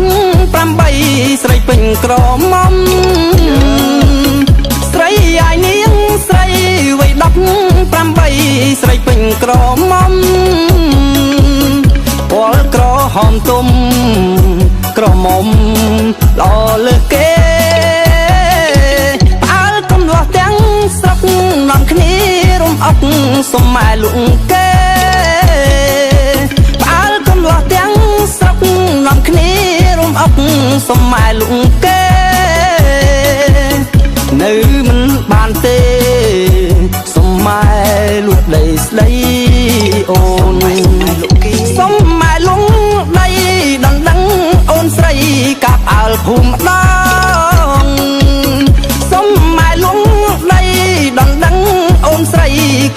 18ស្រីពេញក្រមុំស្រីអាយនាងស្រីវ័យ18ស្រីពេញក្រមុំពលក្រហមទុំក្រមុំល្អលើសគេផ្អើលកំលោះទាំងស្រុកនាំគ្នារំអុកសុំម៉ែលុងគេផ្អើលកំលោះទាំងស្រុកនាំគ្នារំអុកសុំម៉ែលុងគេនៅមិនបានទេសុំម៉ែលុកដីស្ដីអូនសុំម៉ែលុងដីដណ្ដឹងអូនស្រីកាប់អើលភូមិម្ដងសុំម៉ែលុងដីដណ្ដឹងអូនស្រី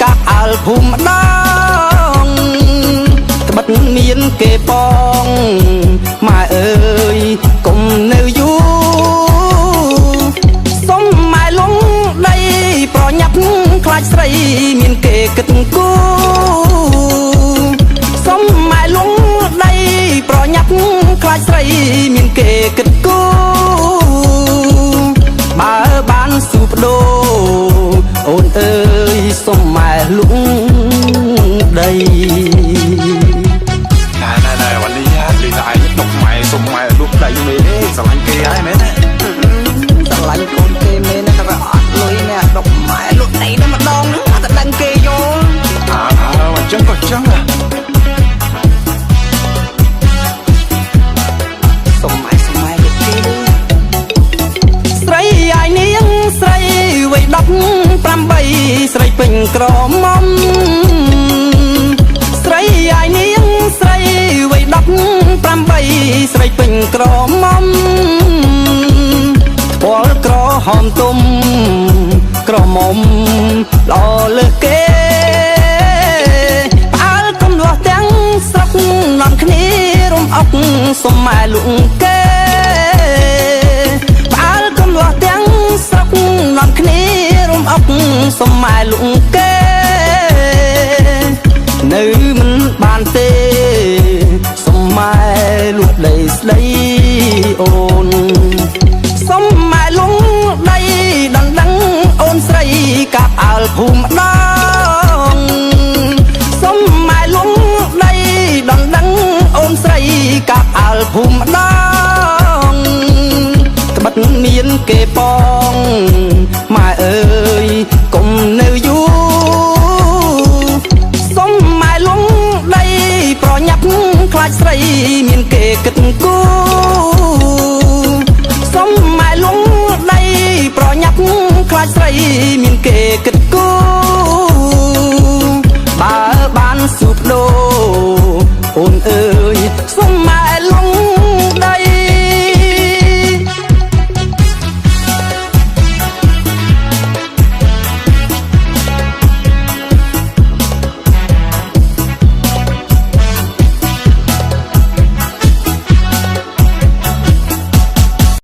កាប់អើលភូមិម្ដងត្បិតមានគេបងម៉ែអើយកុំនៅយូរសុំម៉ែលុងដីប្រញាប់ខ្លាចស្រីមានគេគិតគូសុំម៉ែលុងដីប្រញាប់ខ្លាចស្រីមានគេគិតគូបើបានស៊ូបដូរអូនអើយសុំម៉ែលុងដីណែวันนี้ลีลาไอ้ดอกไม้ส้มไม้ลูกใดเมย์สลังเกย์ไอ้แม่สลังคนเกย์เมย์นะก็อัดเลยเนี่ยดอกไม้ลูกใดนั่นมาดองนึกอาจจะดังเกย์โยวันจังก็จังอ่ะสมัยลูกเกย์ស្រីអាយនាងស្រីវ័យ18ស្រីពេញក្រមុំស្រីអាយនាងស្រីវ័យ18ស្រីពេញក្រមុំពលក្រហមទុំក្រមុំល្អលើសគេផ្អើលកំលោះទាំងស្រុកនាំគ្នារំអុកសុំម៉ែលុងគេផ្អើលកំលោះទាំងស្រុកនាំគ្នារំអុកសុំម៉ែលុងគេនៅមិនបានទេសុំម៉ែលុះដីស្ដីអូនសុំម៉ែលុងដីដណ្ដឹងអូនស្រីកាប់អើលភូមិម្ដងសុំម៉ែលុងដីដណ្ដឹងអូនស្រីកាប់អើលភូមិម្ដងត្បិតមានគេបងម៉ែអើយកុំនៅយូរសុំម៉ែលុងដីប្រញាប់ខ្លាចស្រីមានគេគិតគូសុំម៉ែលុងដីប្រញាប់ខ្លាចស្រីមានគេគិតគូបើបានស៊ូបដូរអូនអើយសុ